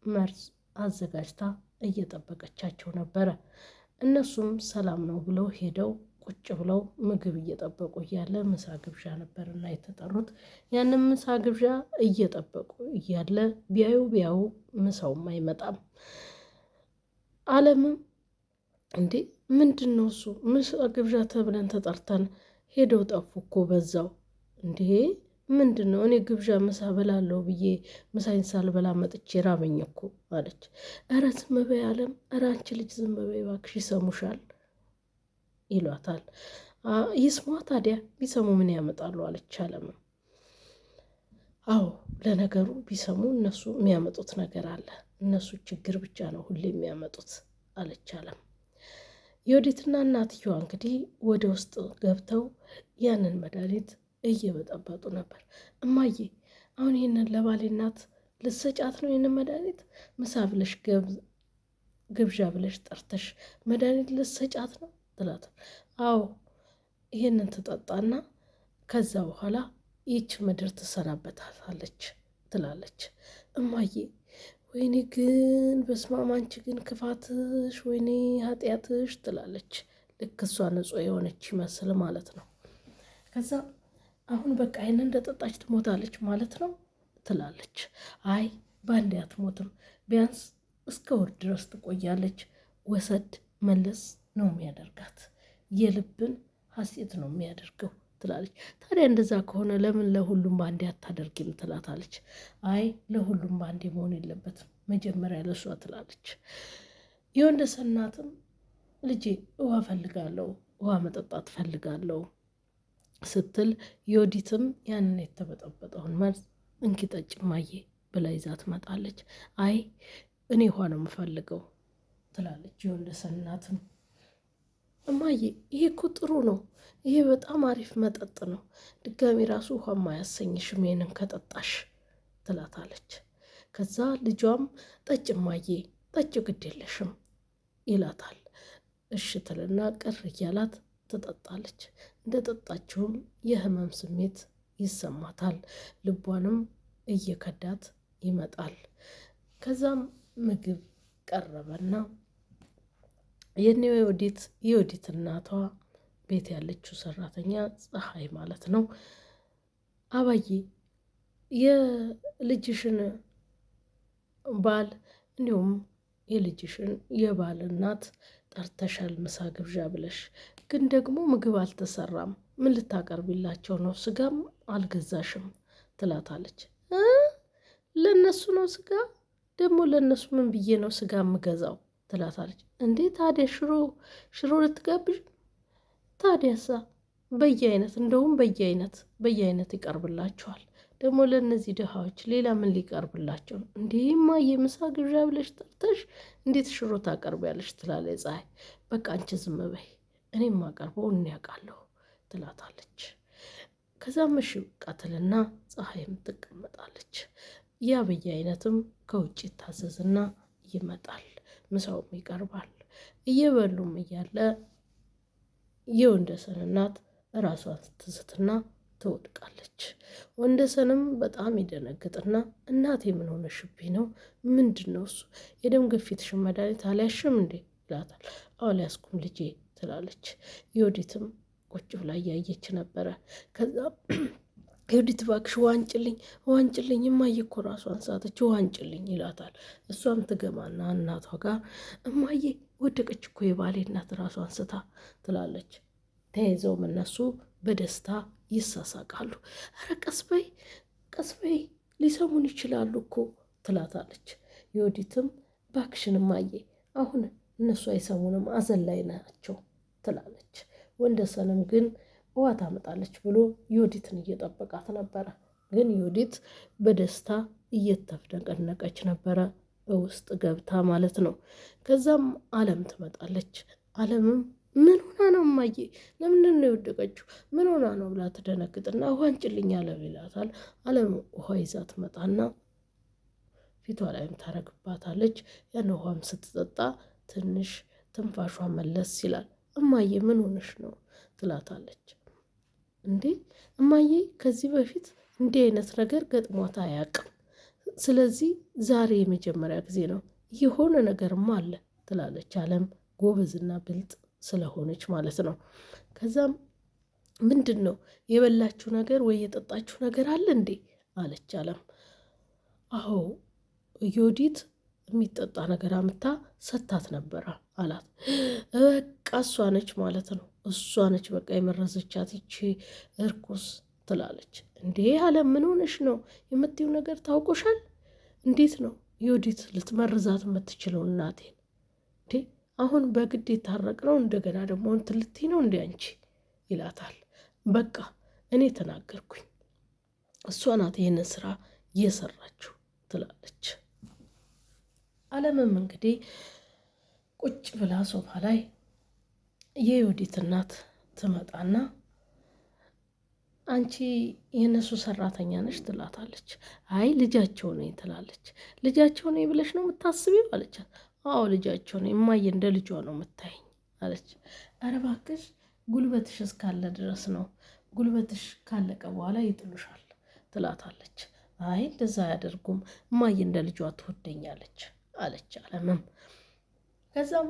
መርዝ አዘጋጅታ እየጠበቀቻቸው ነበረ። እነሱም ሰላም ነው ብለው ሄደው ቁጭ ብለው ምግብ እየጠበቁ እያለ ምሳ ግብዣ ነበርና የተጠሩት። ያንን ምሳ ግብዣ እየጠበቁ እያለ ቢያዩ ምሳውም አይመጣም። አለምም እንዴ ምንድን ነው እሱ ምሳ ግብዣ ተብለን ተጠርተን ሄደው ጠፉ እኮ በዛው። እንዴ ምንድን ነው? እኔ ግብዣ ምሳ በላለሁ ብዬ ምሳዬን ሳልበላ መጥቼ ራበኝ እኮ አለች። ኧረ ዝም በይ አለም፣ ኧረ አንቺ ልጅ ዝም በይ እባክሽ ይሰሙሻል ይሏታል። ይስሟ ታዲያ ቢሰሙ ምን ያመጣሉ አለች አለምም። አዎ ለነገሩ ቢሰሙ እነሱ የሚያመጡት ነገር አለ፣ እነሱ ችግር ብቻ ነው ሁሌ የሚያመጡት አለች አለም። የወዲትና እናትየዋ እንግዲህ ወደ ውስጥ ገብተው ያንን መድኃኒት እየበጠበጡ ነበር። እማዬ አሁን ይህንን ለባሌ እናት ልትሰጫት ነው? ይህንን መድኃኒት ምሳ ብለሽ ግብዣ ብለሽ ጠርተሽ መድኃኒት ልትሰጫት ነው ትላት። አዎ ይህንን ትጠጣና ከዛ በኋላ ይች ምድር ትሰናበታታለች ትላለች። እማዬ ወይኔ ግን በስመ አብ አንቺ ግን ክፋትሽ፣ ወይኔ ኃጢአትሽ ትላለች። ልክ እሷ ንጹሕ የሆነች ይመስል ማለት ነው። ከዛ አሁን በቃ ይህን እንደጠጣች ትሞታለች ማለት ነው ትላለች። አይ በአንዴ አትሞትም፣ ቢያንስ እስከ ወር ድረስ ትቆያለች። ወሰድ መለስ ነው የሚያደርጋት፣ የልብን ሀሴት ነው የሚያደርገው ትላለች። ታዲያ እንደዛ ከሆነ ለምን ለሁሉም በአንዴ አታደርጊም ትላታለች። አይ ለሁሉም በአንዴ መሆን የለበትም መጀመሪያ ለሷ ትላለች። የወንደሰን እናትም ልጄ ውሃ ፈልጋለሁ፣ ውሃ መጠጣት ፈልጋለሁ ስትል የወዲትም ያንን የተበጠበጠውን መርዝ እንኪ ጠጪ እማዬ ብላ ይዛ ትመጣለች። አይ እኔ ውሃ ነው የምፈልገው ትላለች የወንደሰን እናትም። እማዬ ይሄ እኮ ጥሩ ነው፣ ይሄ በጣም አሪፍ መጠጥ ነው፣ ድጋሚ ራሱ ውሃ ማያሰኝሽም ይሄንን ከጠጣሽ ትላታለች። ከዛ ልጇም ጠጭ እማዬ ጠጭ ግድ የለሽም ይላታል። እሺ ትልና ቅር እያላት ትጠጣለች። እንደ ጠጣችውም የህመም ስሜት ይሰማታል፣ ልቧንም እየከዳት ይመጣል። ከዛም ምግብ ቀረበና የወዲት እናቷ ቤት ያለችው ሰራተኛ ፀሐይ ማለት ነው፣ አባዬ የልጅሽን ባል እንዲሁም የልጅሽን የባል እናት ጠርተሻል ምሳ ግብዣ ብለሽ፣ ግን ደግሞ ምግብ አልተሰራም፣ ምን ልታቀርቢላቸው ነው? ስጋም አልገዛሽም ትላታለች። ለነሱ ነው ስጋ? ደግሞ ለነሱ ምን ብዬ ነው ስጋ የምገዛው ትላታለች። እንዴ ታዲያ ሽሮ ልትጋብዥ? ታዲያሳ በየአይነት እንደውም በየአይነት ይቀርብላቸዋል። ደግሞ ለእነዚህ ድሃዎች ሌላ ምን ሊቀርብላቸው ነው? እንዲህማ የምሳ ግብዣ ብለሽ ጠርተሽ እንዴት ሽሮ ታቀርቢያለሽ? ትላለች ፀሐይ። በቃ አንቺ ዝም በይ እኔም አቀርበው ያውቃለሁ ትላታለች። ከዛም እሺ በቃ ትልና ፀሐይም ትቀመጣለች። ያ በየአይነትም ከውጭ ይታዘዝና ይመጣል፣ ምሳውም ይቀርባል። እየበሉም እያለ የወንደሰን እናት ራሷን ስትስትና ትወድቃለች። ወንደሰንም በጣም ይደነግጥና እናቴ ምን ሆነሽብኝ ነው? ምንድን ነው እሱ? የደም ግፊትሽን መድኃኒት አልያሽም እንዴ ይላታል። አልያዝኩም ልጄ ትላለች። የወዲትም ቁጭ ብላ እያየች ነበረ። ከዛ የወዲት እባክሽ ዋንጭልኝ እማዬ እኮ ራሷን ሳተች ዋንጭልኝ ይላታል። እሷም ትገማና እናቷ ጋር እማዬ ወደቀች እኮ የባሌ እናት ራሷን ስታ ትላለች። ተያይዘውም እነሱ በደስታ ይሳሳቃሉ። ኧረ ቀስ በይ ሊሰሙን ይችላሉ እኮ ትላታለች። የወዲትም እባክሽን እማዬ አሁን እነሱ አይሰሙንም አዘን ላይ ናቸው ትላለች። ወንደሰንም ግን ውሃ ታመጣለች ብሎ የወዲትን እየጠበቃት ነበረ። ግን የወዲት በደስታ እየተፍነቀነቀች ነበረ በውስጥ ገብታ ማለት ነው። ከዛም አለም ትመጣለች። አለምም ምን ሆና ነው እማዬ ለምንድን ነው የወደቀችው? ምን ሆና ነው ብላ ትደነግጥና ውሃ አንጭልኝ አለም ይላታል። አለም ውሃ ይዛ ትመጣና ፊቷ ላይም ታረግባታለች። ያን ውሃም ስትጠጣ ትንሽ ትንፋሿ መለስ ይላል። እማዬ ምን ሆነሽ ነው ትላታለች። እንዴ እማዬ ከዚህ በፊት እንዲህ አይነት ነገር ገጥሟት አያውቅም። ስለዚህ ዛሬ የመጀመሪያ ጊዜ ነው፣ የሆነ ነገርማ አለ ትላለች አለም ጎበዝና ብልጥ ስለሆነች ማለት ነው። ከዛም ምንድን ነው የበላችሁ ነገር ወይ የጠጣችሁ ነገር አለ እንዴ አለች አለም። አዎ ዮዲት የሚጠጣ ነገር አምታ ሰታት ነበረ አላት። በቃ እሷ ነች ማለት ነው፣ እሷ ነች በቃ የመረዘቻት ይቺ እርኩስ ትላለች። እንዴ አለም ምን ሆነሽ ነው? የምትይው ነገር ታውቆሻል? እንዴት ነው ዮዲት ልትመርዛት የምትችለው እናቴን? እንዴ አሁን በግድ የታረቅ ነው እንደገና ደግሞ እንትን ልትይ ነው እንዴ አንቺ ይላታል። በቃ እኔ ተናገርኩኝ፣ እሷ ናት ይህንን ስራ እየሰራችው ትላለች። አለምም እንግዲህ ቁጭ ብላ ሶፋ ላይ የዮዲት እናት ትመጣና አንቺ የእነሱ ሰራተኛ ነሽ ትላታለች። አይ ልጃቸው ነኝ ትላለች። ልጃቸው ነኝ ብለሽ ነው የምታስቢው አለቻት። አዎ ልጃቸው ነኝ እማዬ፣ እንደ ልጇ ነው የምታይኝ አለች። ኧረ እባክሽ ጉልበትሽ እስካለ ድረስ ነው፣ ጉልበትሽ ካለቀ በኋላ ይጥሉሻል ትላታለች። አይ እንደዛ አያደርጉም እማዬ፣ እንደ ልጇ ትወደኛለች አለች አለምም። ከዛም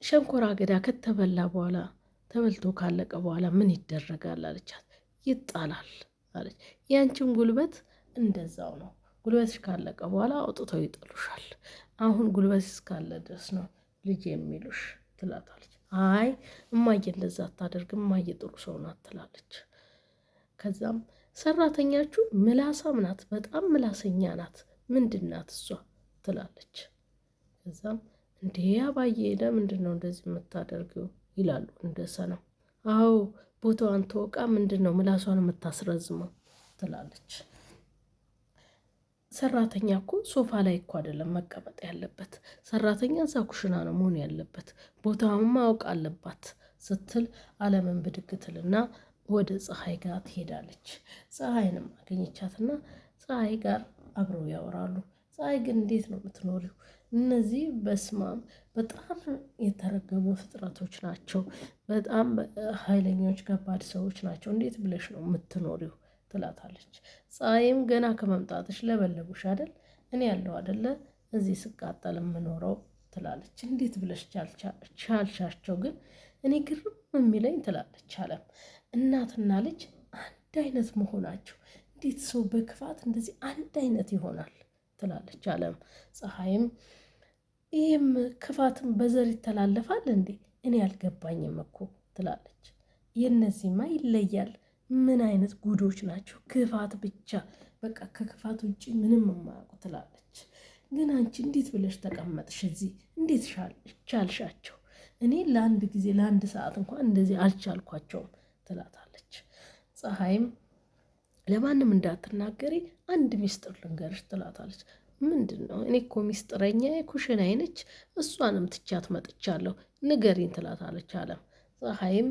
ሸንኮራ አገዳ ከተበላ በኋላ ተበልቶ ካለቀ በኋላ ምን ይደረጋል አለቻት። ይጣላል አለች። ያንቺም ጉልበት እንደዛው ነው፣ ጉልበትሽ ካለቀ በኋላ አውጥተው ይጥሉሻል። አሁን ጉልበትሽ እስካለ ድረስ ነው ልጅ የሚሉሽ ትላታለች። አይ እማዬ እንደዛ አታደርግም እማዬ ጥሩ ሰው ናት ትላለች። ከዛም ሰራተኛችሁ ምላሳም ናት፣ በጣም ምላሰኛ ናት፣ ምንድን ናት እሷ ትላለች። ከዛም እንዴ አባዬ ለምንድን ነው እንደዚህ የምታደርገው ይላሉ እንደሰነው። አዎ ቦታዋን ተወቃ ምንድን ነው ምላሷን የምታስረዝመው ትላለች። ሰራተኛ እኮ ሶፋ ላይ እኮ አይደለም መቀመጥ ያለበት፣ ሰራተኛ እዛ ኩሽና ነው መሆን ያለበት፣ ቦታውን ማወቅ አለባት ስትል አለምን ብድግትልና ወደ ፀሐይ ጋር ትሄዳለች። ፀሐይንም አገኘቻትና ፀሐይ ጋር አብረው ያወራሉ። ፀሐይ ግን እንዴት ነው የምትኖሪው? እነዚህ በስማም በጣም የተረገሙ ፍጥረቶች ናቸው፣ በጣም ኃይለኞች ከባድ ሰዎች ናቸው፣ እንዴት ብለሽ ነው የምትኖሪው ትላታለች። ፀሐይም ገና ከመምጣትሽ ለበለቡሽ አይደል? እኔ ያለው አይደለ እዚህ ስቃጠል የምኖረው ትላለች። እንዴት ብለሽ ቻልሻቸው ግን እኔ ግርም የሚለኝ ትላለች አለም። እናትና ልጅ አንድ አይነት መሆናቸው እንዴት ሰው በክፋት እንደዚህ አንድ አይነት ይሆናል ትላለች አለም። ፀሐይም ይህም ክፋትም በዘር ይተላለፋል እንዴ? እኔ አልገባኝም እኮ ትላለች። የእነዚህማ ይለያል፣ ምን አይነት ጉዶች ናቸው፣ ክፋት ብቻ በቃ ከክፋት ውጭ ምንም የማያውቁ ትላለች። ግን አንቺ እንዴት ብለሽ ተቀመጥሽ እዚህ? እንዴት ቻልሻቸው? እኔ ለአንድ ጊዜ ለአንድ ሰዓት እንኳን እንደዚህ አልቻልኳቸውም ትላታለች። ፀሐይም ለማንም እንዳትናገሪ አንድ ሚስጥር ልንገርሽ ትላታለች። ምንድን ነው? እኔ እኮ ሚስጥረኛ የኩሽና አይነች፣ እሷንም ትቻት መጥቻለሁ ንገሪን ትላታለች አለም። ፀሐይም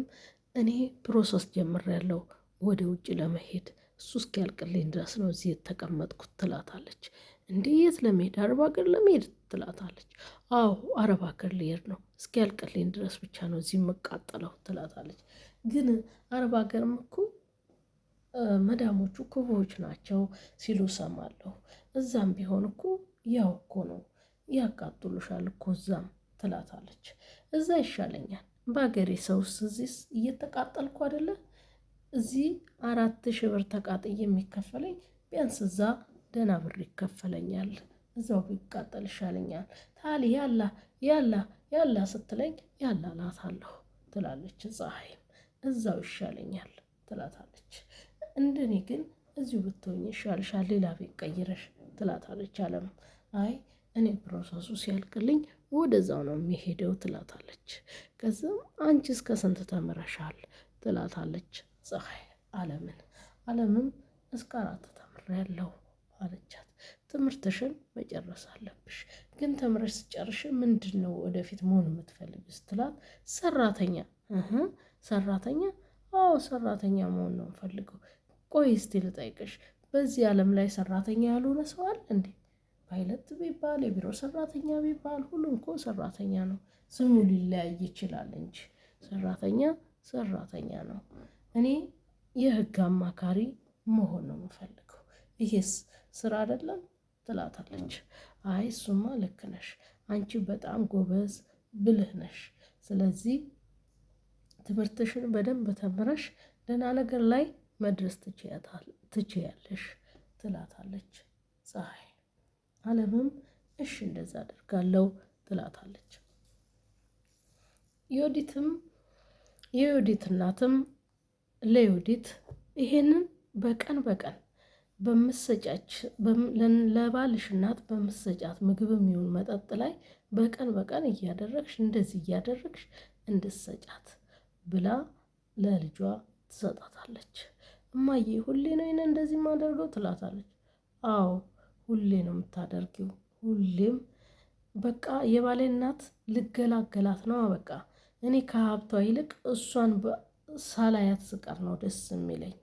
እኔ ፕሮሰስ ጀምሬያለሁ ወደ ውጭ ለመሄድ፣ እሱ እስኪያልቅልኝ ድረስ ነው እዚህ የተቀመጥኩት ትላታለች። እንዴ የት ለመሄድ? አረብ ሀገር ለመሄድ ትላታለች። አዎ አረብ ሀገር ልሄድ ነው፣ እስኪያልቅልኝ ድረስ ብቻ ነው እዚህ የምቃጠለው ትላታለች። ግን አረብ ሀገርም እኮ መዳሞቹ ክፉዎች ናቸው ሲሉ ሰማለሁ፣ እዛም ቢሆን እኮ ያው እኮ ነው ያቃጥሉሻል እኮ እዛም ትላታለች። እዛ ይሻለኛል በሀገሬ ሰውስ እዚህ እየተቃጠልኩ አይደለ? እዚህ 4,000 ብር ተቃጥዬ የሚከፈለኝ ቢያንስ እዛ ደህና ብር ይከፈለኛል፣ እዛው ቢቃጠል ይሻለኛል። ታሊ ያላ ያላ ያላ ስትለኝ ያላ ላታለሁ ትላለች። ፀሐይም እዛው ይሻለኛል ትላታለች። እንደኔ ግን እዚሁ ብትሆኝ ይሻልሻል፣ ሌላ ቤት ቀይረሽ ትላታለች አለም። አይ እኔ ፕሮሰሱ ሲያልቅልኝ ወደዛው ነው የሚሄደው ትላታለች። ከዛም አንቺ እስከ ስንት ተምረሻል ትላታለች ፀሐይ አለምን። አለምም እስከ 4 ተምሬያለሁ አለቻት። ትምህርትሽን መጨረስ አለብሽ፣ ግን ተምረሽ ስጨርሽ ምንድን ነው ወደፊት መሆን የምትፈልግ ስትላት፣ ሰራተኛ። ሰራተኛ? አዎ ሰራተኛ መሆን ነው የምፈልገው። ቆይ እስቲ ልጠይቅሽ፣ በዚህ ዓለም ላይ ሰራተኛ ያልሆነ ሰው አለ እንዴ? ፓይለት ቢባል የቢሮ ሰራተኛ ቢባል ሁሉም እኮ ሰራተኛ ነው፣ ስሙ ሊለያይ ይችላል እንጂ ሰራተኛ ሰራተኛ ነው። እኔ የህግ አማካሪ መሆን ነው የምፈልገው። ይሄስ ስራ አይደለም ትላታለች። አይ እሱማ ልክ ነሽ፣ አንቺ በጣም ጎበዝ ብልህ ነሽ። ስለዚህ ትምህርትሽን በደንብ ተምረሽ ደህና ነገር ላይ መድረስ ትችያለሽ ትላታለች ፀሐይ። አለምም እሺ እንደዛ አደርጋለሁ ትላታለች። የዮዲት እናትም ለዮዲት ይሄንን በቀን በቀን ለባልሽ እናት በምሰጫት ምግብም ይሁን መጠጥ ላይ በቀን በቀን እያደረግሽ እንደዚህ እያደረግሽ እንድትሰጫት ብላ ለልጇ ትሰጣታለች። እማዬ ሁሌ ነው ይሄን እንደዚህ የማደርገው ትላታለች። አዎ ሁሌ ነው የምታደርጊው፣ ሁሌም በቃ የባሌ እናት ልገላገላት ነው። በቃ እኔ ከሀብቷ ይልቅ እሷን ሳላያት ስቀር ነው ደስ የሚለኝ፣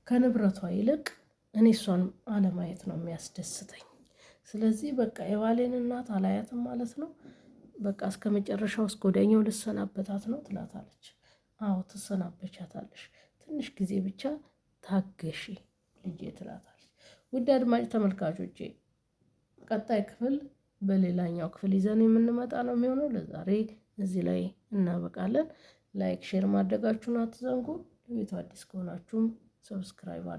ከንብረቷ ይልቅ እኔ እሷን አለማየት ነው የሚያስደስተኝ። ስለዚህ በቃ የባሌን እናት አላያትም ማለት ነው። በቃ እስከ መጨረሻው እስከ ወዲያኛው ልሰናበታት ነው ትላታለች። አዎ ትሰናበቻታለሽ፣ ትንሽ ጊዜ ብቻ ታገሺ ልጄ ትላታለች። ውድ አድማጭ ተመልካቾቼ ቀጣይ ክፍል በሌላኛው ክፍል ይዘን የምንመጣ ነው የሚሆነው። ለዛሬ እዚህ ላይ እናበቃለን። ላይክ ሼር ማድረጋችሁን አትዘንጉ። ለቤቱ አዲስ ከሆናችሁም ሰብስክራይብ አድርጉ።